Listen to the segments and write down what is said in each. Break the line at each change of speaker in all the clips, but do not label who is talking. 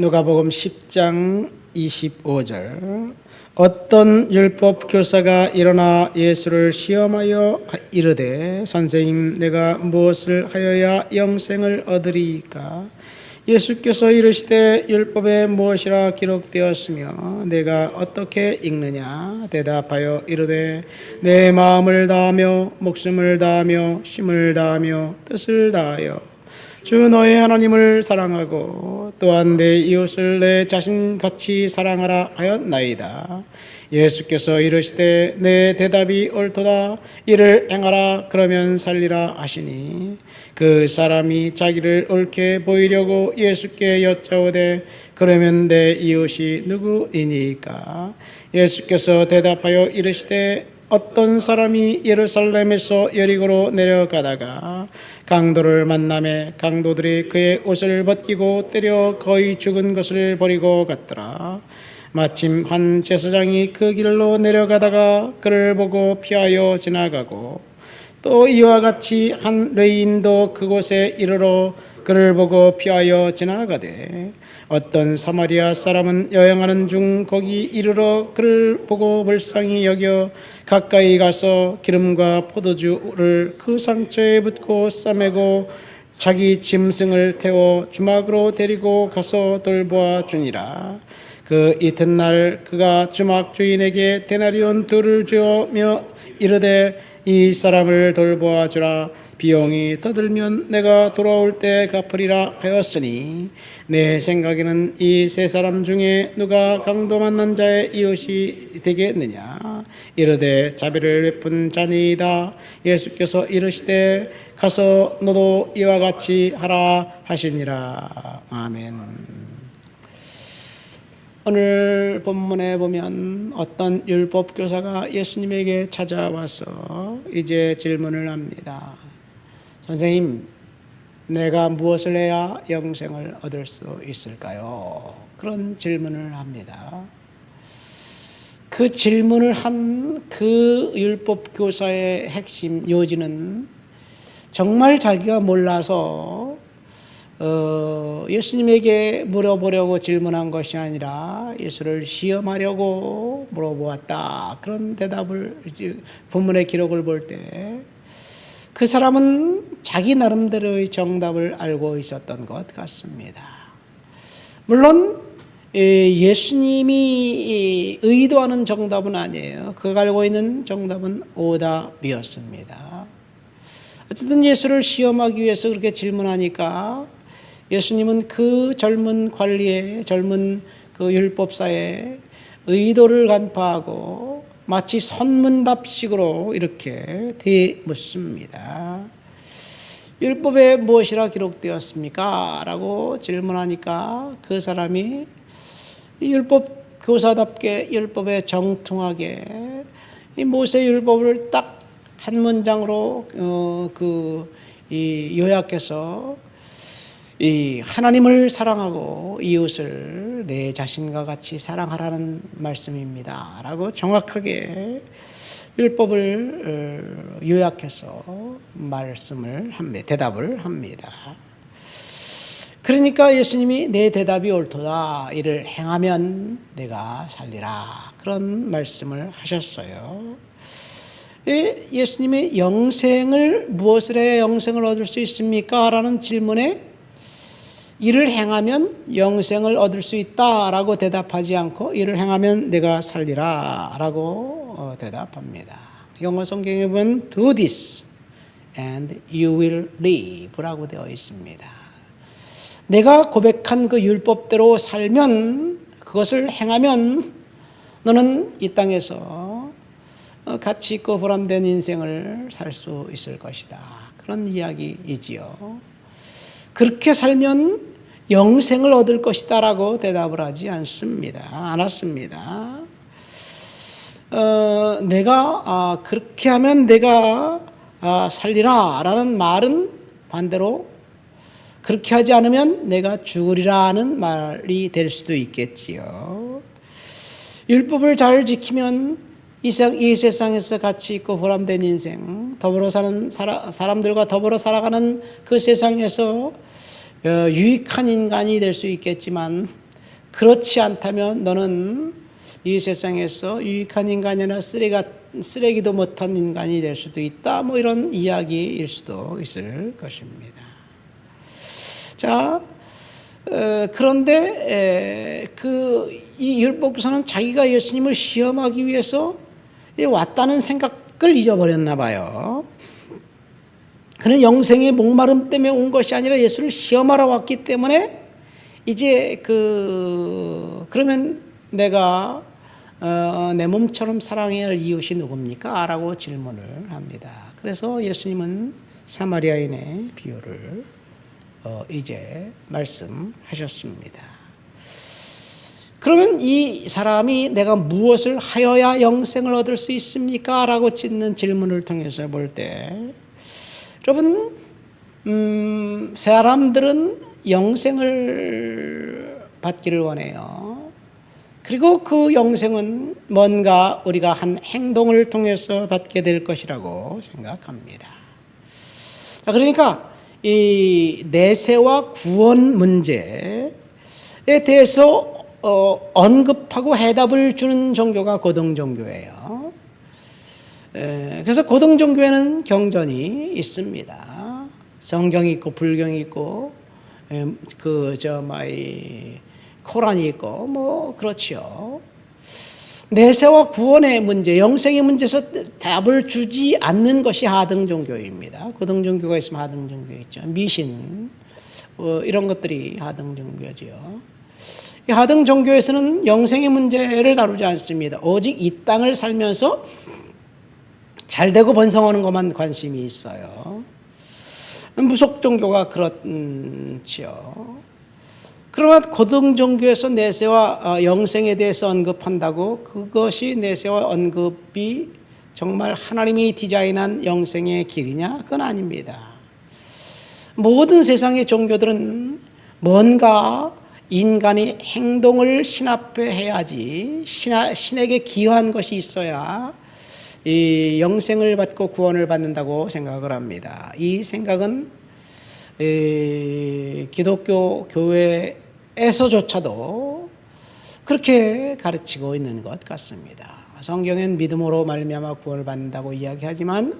누가복음 10장 25절. 어떤 율법 교사가 일어나 예수를 시험하여 이르되 선생님, 내가 무엇을 하여야 영생을 얻으리이까? 예수께서 이르시되 율법에 무엇이라 기록되었으며 내가 어떻게 읽느냐? 대답하여 이르되 내 마음을 다하며 목숨을 다하며 힘을 다하며 뜻을 다하여 주 너의 하나님을 사랑하고 또한 내 이웃을 내 자신같이 사랑하라 하였나이다. 예수께서 이르시되 내 대답이 옳도다. 이를 행하라. 그러면 살리라 하시니 그 사람이 자기를 옳게 보이려고 예수께 여짜오되 그러면 내 이웃이 누구이니까? 예수께서 대답하여 이르시되 어떤 사람이 예루살렘에서 여리고로 내려가다가 강도를 만나매 강도들이 그의 옷을 벗기고 때려 거의 죽은 것을 버리고 갔더라. 마침 한 제사장이 그 길로 내려가다가 그를 보고 피하여 지나가고 또 이와 같이 한 레위인도 그곳에 이르러 그를 보고 피하여 지나가되 어떤 사마리아 사람은 여행하는 중 거기 이르러 그를 보고 불쌍히 여겨 가까이 가서 기름과 포도주를 그 상처에 붓고 싸매고 자기 짐승을 태워 주막으로 데리고 가서 돌보아 주니라. 그 이튿날 그가 주막 주인에게 데나리온 둘을 주며 이르되 이 사람을 돌보아 주라. 비용이 더 들면 내가 돌아올 때 갚으리라 하였으니 내 생각에는 이 세 사람 중에 누가 강도 만난 자의 이웃이 되겠느냐? 이르되 자비를 베푼 자니이다. 예수께서 이르시되 가서 너도 이와 같이 하라 하시니라. 아멘. 오늘 본문에 보면 어떤 율법 교사가 예수님에게 찾아와서 이제 질문을 합니다. 선생님, 내가 무엇을 해야 영생을 얻을 수 있을까요? 그런 질문을 합니다. 그 질문을 한 그 율법 교사의 핵심 요지는 정말 자기가 몰라서 예수님에게 물어보려고 질문한 것이 아니라 예수를 시험하려고 물어보았다. 그런 대답을 본문의 기록을 볼 때 그 사람은 자기 나름대로의 정답을 알고 있었던 것 같습니다. 물론 예수님이 의도하는 정답은 아니에요. 그가 알고 있는 정답은 오답이었습니다. 어쨌든 예수를 시험하기 위해서 그렇게 질문하니까 예수님은 그 젊은 관리의 젊은 그 율법사의 의도를 간파하고 마치 선문답식으로 이렇게 대묻습니다. 율법에 무엇이라 기록되었습니까? 라고 질문하니까 그 사람이 율법 교사답게 율법에 정통하게 이 모세 율법을 딱 한 문장으로 요약해서 이 하나님을 사랑하고 이웃을 내 자신과 같이 사랑하라는 말씀입니다. 라고 정확하게 율법을 요약해서 말씀을 합니다. 대답을 합니다. 그러니까 예수님이 내 대답이 옳도다. 이를 행하면 내가 살리라. 그런 말씀을 하셨어요. 예수님의 영생을 무엇을 해야 영생을 얻을 수 있습니까? 라는 질문에 이를 행하면 영생을 얻을 수 있다라고 대답하지 않고 이를 행하면 내가 살리라 라고 대답합니다. 영어 성경에 보면 do this and you will live 라고 되어 있습니다. 내가 고백한 그 율법대로 살면, 그것을 행하면 너는 이 땅에서 가치 있고 보람된 인생을 살 수 있을 것이다. 그런 이야기이지요. 그렇게 살면 영생을 얻을 것이다 라고 대답을 하지 않았습니다. 내가 그렇게 하면 내가 살리라 라는 말은 반대로 그렇게 하지 않으면 내가 죽으리라는 말이 될 수도 있겠지요. 율법을 잘 지키면 이 세상에서 가치 있고 보람된 인생, 더불어 사는 사람들과 더불어 살아가는 그 세상에서 유익한 인간이 될 수 있겠지만 그렇지 않다면 너는 이 세상에서 유익한 인간이 아니라 쓰레기도 못한 인간이 될 수도 있다. 뭐 이런 이야기일 수도 있을 것입니다. 자, 그런데 이 율법교사는 자기가 예수님을 시험하기 위해서 왔다는 생각을 잊어버렸나 봐요. 그는 영생의 목마름 때문에 온 것이 아니라 예수를 시험하러 왔기 때문에 이제 그러면 내가 내 몸처럼 사랑해야 할 이웃이 누굽니까? 라고 질문을 합니다. 그래서 예수님은 사마리아인의 비유를 이제 말씀하셨습니다. 그러면 이 사람이 내가 무엇을 하여야 영생을 얻을 수 있습니까? 라고 짓는 질문을 통해서 볼 때 여러분, 사람들은 영생을 받기를 원해요. 그리고 그 영생은 뭔가 우리가 한 행동을 통해서 받게 될 것이라고 생각합니다. 자, 그러니까 이 내세와 구원 문제에 대해서 언급하고 해답을 주는 종교가 고등종교예요. 그래서 고등종교에는 경전이 있습니다. 성경이 있고 불경이 있고 코란이 있고 뭐 그렇죠. 내세와 구원의 문제, 영생의 문제에서 답을 주지 않는 것이 하등종교입니다. 고등종교가 있으면 하등종교 있죠. 미신 이런 것들이 하등종교죠. 이 하등종교에서는 영생의 문제를 다루지 않습니다. 오직 이 땅을 살면서 잘되고 번성하는 것만 관심이 있어요. 무속종교가 그렇지요. 그러나 고등종교에서 내세와 영생에 대해서 언급한다고 그것이 내세와 언급이 정말 하나님이 디자인한 영생의 길이냐? 그건 아닙니다. 모든 세상의 종교들은 뭔가 인간이 행동을 신합해야지 신에게 기여한 것이 있어야 이 영생을 받고 구원을 받는다고 생각을 합니다. 이 생각은 기독교 교회에서조차도 그렇게 가르치고 있는 것 같습니다. 성경엔 믿음으로 말미암아 구원을 받는다고 이야기하지만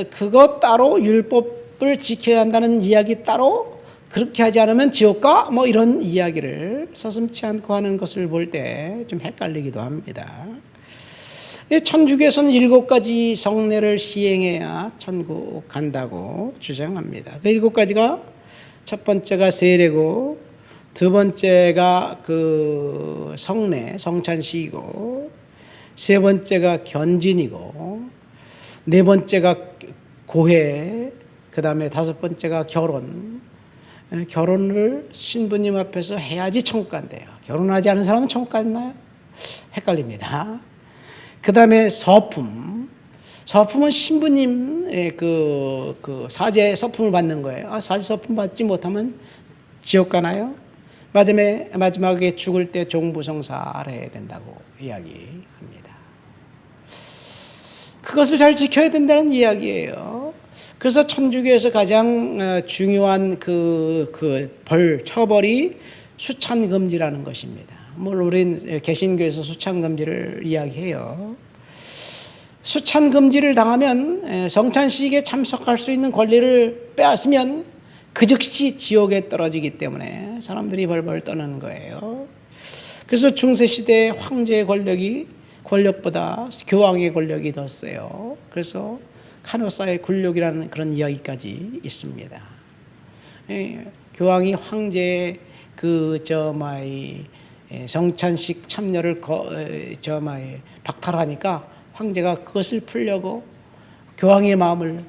그것 따로 율법을 지켜야 한다는 이야기 따로 그렇게 하지 않으면 지옥 가? 뭐 이런 이야기를 서슴지 않고 하는 것을 볼 때 좀 헷갈리기도 합니다. 천주교에서는 7가지 성례를 시행해야 천국 간다고 주장합니다. 그 7가지가 첫 번째가 세례고 두 번째가 성례, 성찬식이고 세 번째가 견진이고 네 번째가 고해, 그 다음에 다섯 번째가 결혼. 결혼을 신부님 앞에서 해야지 천국 간대요. 결혼하지 않은 사람은 천국 갔나요? 헷갈립니다. 그 다음에 서품. 서품은 신부님의 사제 서품을 받는 거예요. 사제 서품 받지 못하면 지옥 가나요? 마지막에 죽을 때 종부성사를 해야 된다고 이야기합니다. 그것을 잘 지켜야 된다는 이야기예요. 그래서 천주교에서 가장 중요한 처벌이 수찬금지라는 것입니다. 물론 우리는 개신교에서 수찬금지를 이야기해요. 수찬금지를 당하면 성찬식에 참석할 수 있는 권리를 빼앗으면 그 즉시 지옥에 떨어지기 때문에 사람들이 벌벌 떠는 거예요. 그래서 중세시대의 황제의 권력보다 교황의 권력이 더 세요. 그래서 카노사의 굴욕이라는 그런 이야기까지 있습니다. 교황이 황제의 성찬식 참여를 박탈하니까 황제가 그것을 풀려고 교황의 마음을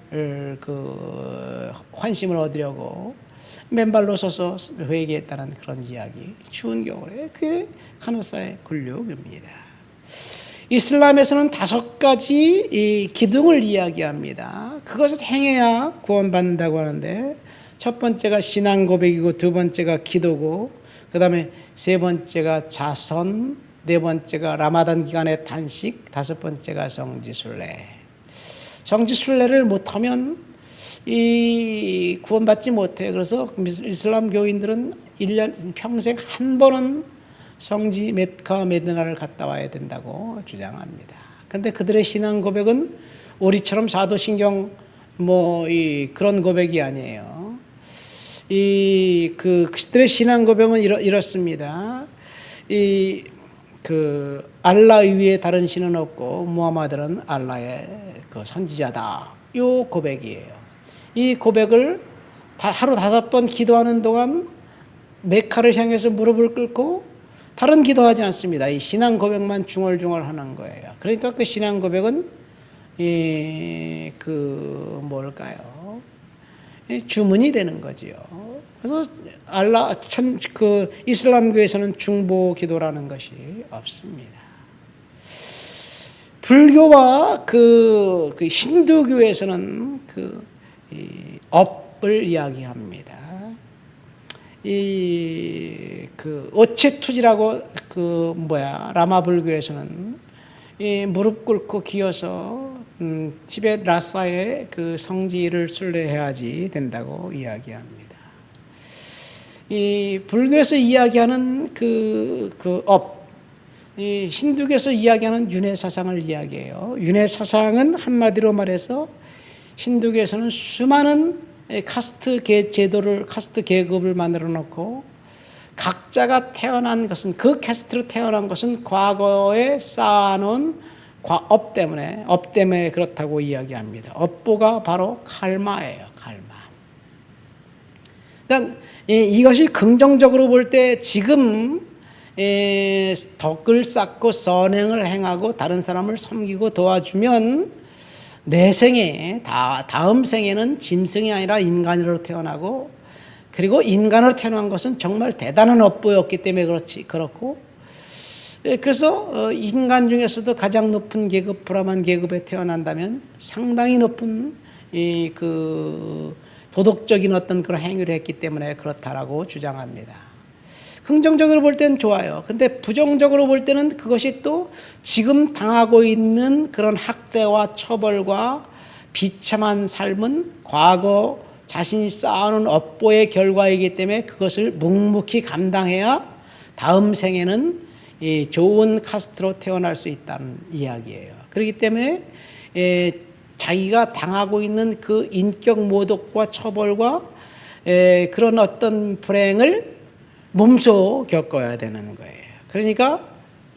환심을 얻으려고 맨발로 서서 회개했다는 그런 이야기, 추운 겨울에 그게 카노사의 굴욕입니다. 이슬람에서는 5가지 이 기둥을 이야기합니다. 그것을 행해야 구원받는다고 하는데 첫 번째가 신앙 고백이고 두 번째가 기도고 그 다음에 세 번째가 자선, 네 번째가 라마단 기간의 단식, 다섯 번째가 성지순례. 성지순례를 못하면 이 구원받지 못해요. 그래서 이슬람 교인들은 1년 평생 한 번은 성지 메카 메디나를 갔다 와야 된다고 주장합니다. 그런데 그들의 신앙 고백은 우리처럼 사도신경 그런 고백이 아니에요. 그들의 신앙 고백은 이렇습니다. 알라 위에 다른 신은 없고 무하마드는 알라의 그 선지자다. 이 고백이에요. 이 고백을 하루 5번 기도하는 동안 메카를 향해서 무릎을 꿇고 다른 기도하지 않습니다. 이 신앙 고백만 중얼중얼 하는 거예요. 그러니까 그 신앙 고백은 뭘까요? 주문이 되는 거지요. 그래서 이슬람교에서는 중보 기도라는 것이 없습니다. 불교와 힌두교에서는 업을 이야기합니다. 어체투지라고 라마 불교에서는 무릎 꿇고 기어서 티베트 라사의 그 성지를 순례해야지 된다고 이야기합니다. 이 불교에서 이야기하는 업, 이 힌두교에서 이야기하는 윤회 사상을 이야기해요. 윤회 사상은 한마디로 말해서 힌두교에서는 수많은 카스트 계급을 만들어 놓고 각자가 태어난 것은 그 캐스트로 태어난 것은 과거에 쌓아놓은 업 때문에 그렇다고 이야기합니다. 업보가 바로 칼마예요. 칼마. 그러니까 이것이 긍정적으로 볼 때 지금 덕을 쌓고 선행을 행하고 다른 사람을 섬기고 도와주면 내 생에 다음 생에는 짐승이 아니라 인간으로 태어나고, 그리고 인간으로 태어난 것은 정말 대단한 업보였기 때문에 그렇고, 그래서 인간 중에서도 가장 높은 계급, 브라만 계급에 태어난다면 상당히 높은 도덕적인 어떤 그런 행위를 했기 때문에 그렇다라고 주장합니다. 긍정적으로 볼 때는 좋아요. 근데 부정적으로 볼 때는 그것이 또 지금 당하고 있는 그런 학대와 처벌과 비참한 삶은 과거 자신이 쌓아놓은 업보의 결과이기 때문에 그것을 묵묵히 감당해야 다음 생에는 좋은 카스트로 태어날 수 있다는 이야기예요. 그렇기 때문에 자기가 당하고 있는 그 인격 모독과 처벌과 그런 어떤 불행을 몸소 겪어야 되는 거예요. 그러니까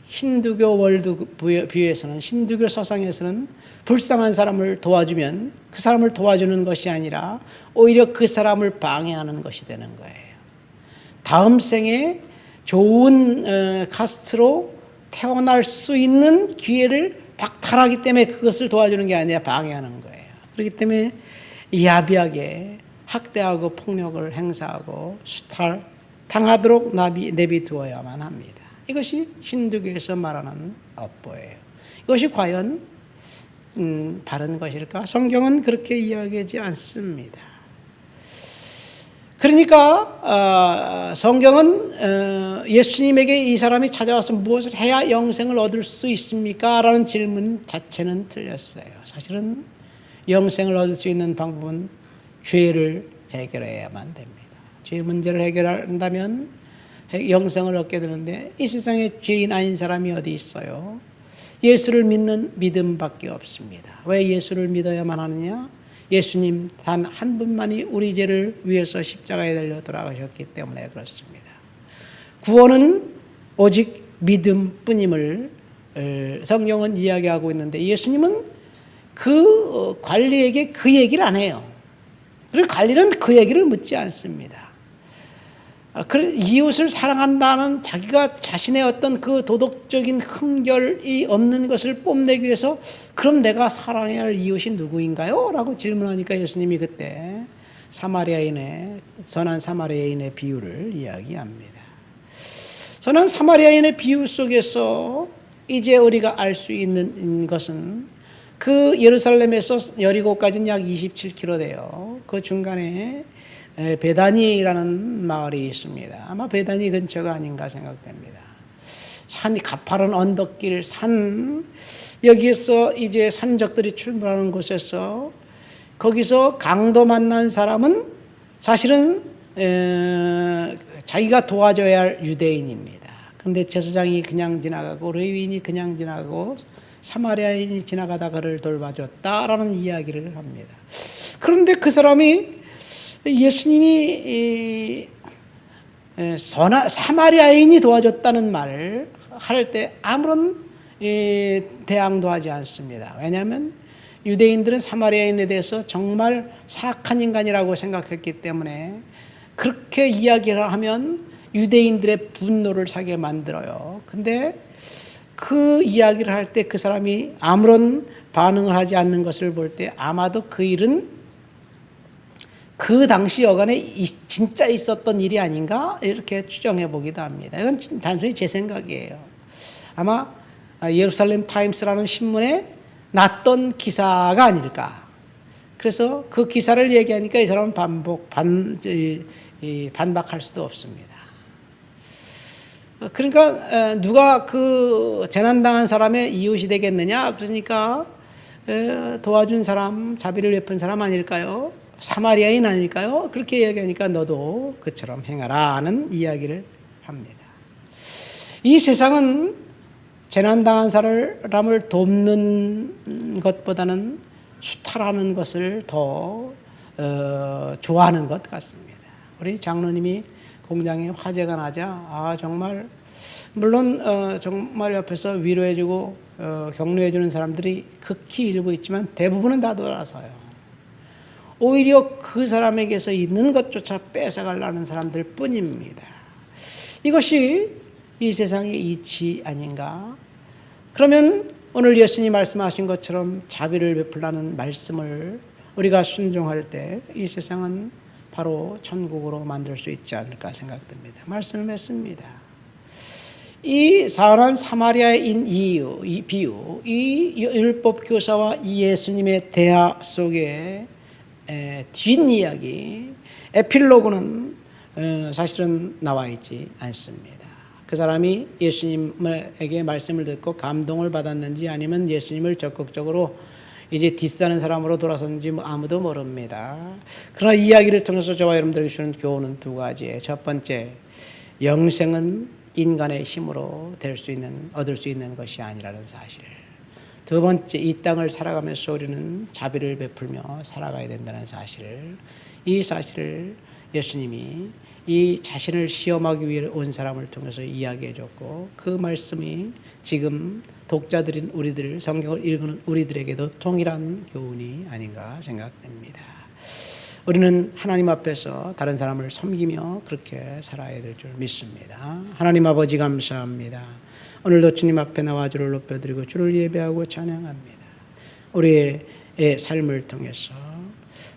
힌두교 월드뷰에서는, 힌두교 사상에서는 불쌍한 사람을 도와주면 그 사람을 도와주는 것이 아니라 오히려 그 사람을 방해하는 것이 되는 거예요. 다음 생에 좋은 카스트로 태어날 수 있는 기회를 박탈하기 때문에 그것을 도와주는 게 아니라 방해하는 거예요. 그렇기 때문에 야비하게 학대하고 폭력을 행사하고 당하도록 내비두어야만 합니다. 이것이 힌두교에서 말하는 업보예요. 이것이 과연 바른 것일까? 성경은 그렇게 이야기하지 않습니다. 그러니까 성경은 예수님에게 이 사람이 찾아와서 무엇을 해야 영생을 얻을 수 있습니까? 라는 질문 자체는 틀렸어요. 사실은 영생을 얻을 수 있는 방법은 죄를 해결해야만 됩니다. 죄 문제를 해결한다면 영생을 얻게 되는데, 이 세상에 죄인 아닌 사람이 어디 있어요? 예수를 믿는 믿음밖에 없습니다. 왜 예수를 믿어야만 하느냐? 예수님 단 한 분만이 우리 죄를 위해서 십자가에 달려 돌아가셨기 때문에 그렇습니다. 구원은 오직 믿음뿐임을 성경은 이야기하고 있는데, 예수님은 그 관리에게 그 얘기를 안 해요. 그리고 관리는 그 얘기를 묻지 않습니다. 이웃을 사랑한다는 자기가 자신의 어떤 그 도덕적인 흠결이 없는 것을 뽐내기 위해서, 그럼 내가 사랑해야 할 이웃이 누구인가요? 라고 질문하니까 예수님이 그때 선한 사마리아인의 비유를 이야기합니다. 선한 사마리아인의 비유 속에서 이제 우리가 알 수 있는 것은, 그 예루살렘에서 여리고까지는 약 27km 돼요. 그 중간에 베다니라는 마을이 있습니다. 아마 베다니 근처가 아닌가 생각됩니다. 가파른 언덕길, 여기에서 이제 산적들이 출몰하는 곳에서 거기서 강도 만난 사람은 사실은 자기가 도와줘야 할 유대인입니다. 근데 제사장이 그냥 지나가고 레위인이 그냥 지나가고 사마리아인이 지나가다 그를 돌봐줬다라는 이야기를 합니다. 그런데 그 사람이 예수님이 사마리아인이 도와줬다는 말을 할 때 아무런 대항도 하지 않습니다. 왜냐하면 유대인들은 사마리아인에 대해서 정말 사악한 인간이라고 생각했기 때문에 그렇게 이야기를 하면 유대인들의 분노를 사게 만들어요. 근데 그 이야기를 할 때 그 사람이 아무런 반응을 하지 않는 것을 볼 때 아마도 그 일은 그 당시 여간에 진짜 있었던 일이 아닌가 이렇게 추정해 보기도 합니다. 이건 단순히 제 생각이에요. 아마 예루살렘 타임스라는 신문에 났던 기사가 아닐까. 그래서 그 기사를 얘기하니까 이 사람은 반박할 수도 없습니다. 그러니까 누가 그 재난당한 사람의 이웃이 되겠느냐? 그러니까 도와준 사람, 자비를 베푼 사람 아닐까요? 사마리아인 아닐까요? 그렇게 얘기하니까 너도 그처럼 행하라 하는 이야기를 합니다. 이 세상은 재난당한 사람을 돕는 것보다는 수탈하는 것을 더 좋아하는 것 같습니다. 우리 장로님이 공장에 화재가 나자 정말 물론 정말 옆에서 위로해주고 격려해주는 사람들이 극히 일부 있지만 대부분은 다 돌아서요. 오히려 그 사람에게서 있는 것조차 뺏어가려는 사람들 뿐입니다. 이것이 이 세상의 이치 아닌가? 그러면 오늘 예수님이 말씀하신 것처럼 자비를 베풀라는 말씀을 우리가 순종할 때 이 세상은 바로 천국으로 만들 수 있지 않을까 생각됩니다. 말씀을 맺습니다. 이 사랑한 사마리아인 이 비유, 이 율법 교사와 이 예수님의 대화 속에 뒷이야기, 에필로그는 사실은 나와 있지 않습니다. 그 사람이 예수님에게 말씀을 듣고 감동을 받았는지 아니면 예수님을 적극적으로 이제 뒷사는 사람으로 돌아섰는지 아무도 모릅니다. 그러나 이 이야기를 통해서 저와 여러분들에게 주는 교훈은 두 가지예요. 첫 번째, 영생은 인간의 힘으로 얻을 수 있는 것이 아니라는 사실. 두 번째, 이 땅을 살아가면서 우리는 자비를 베풀며 살아가야 된다는 사실. 이 사실을 예수님이 이 자신을 시험하기 위해 온 사람을 통해서 이야기해 줬고 그 말씀이 지금 독자들인 우리들, 성경을 읽는 우리들에게도 동일한 교훈이 아닌가 생각됩니다. 우리는 하나님 앞에서 다른 사람을 섬기며 그렇게 살아야 될 줄 믿습니다. 하나님 아버지 감사합니다. 오늘도 주님 앞에 나와 주를 높여드리고 주를 예배하고 찬양합니다. 우리의 삶을 통해서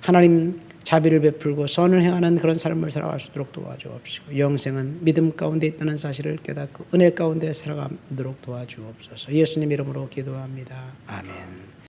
하나님 자비를 베풀고 선을 행하는 그런 삶을 살아갈 수 있도록 도와주옵시고 영생은 믿음 가운데 있다는 사실을 깨닫고 은혜 가운데 살아가도록 도와주옵소서. 예수님 이름으로 기도합니다. 아멘.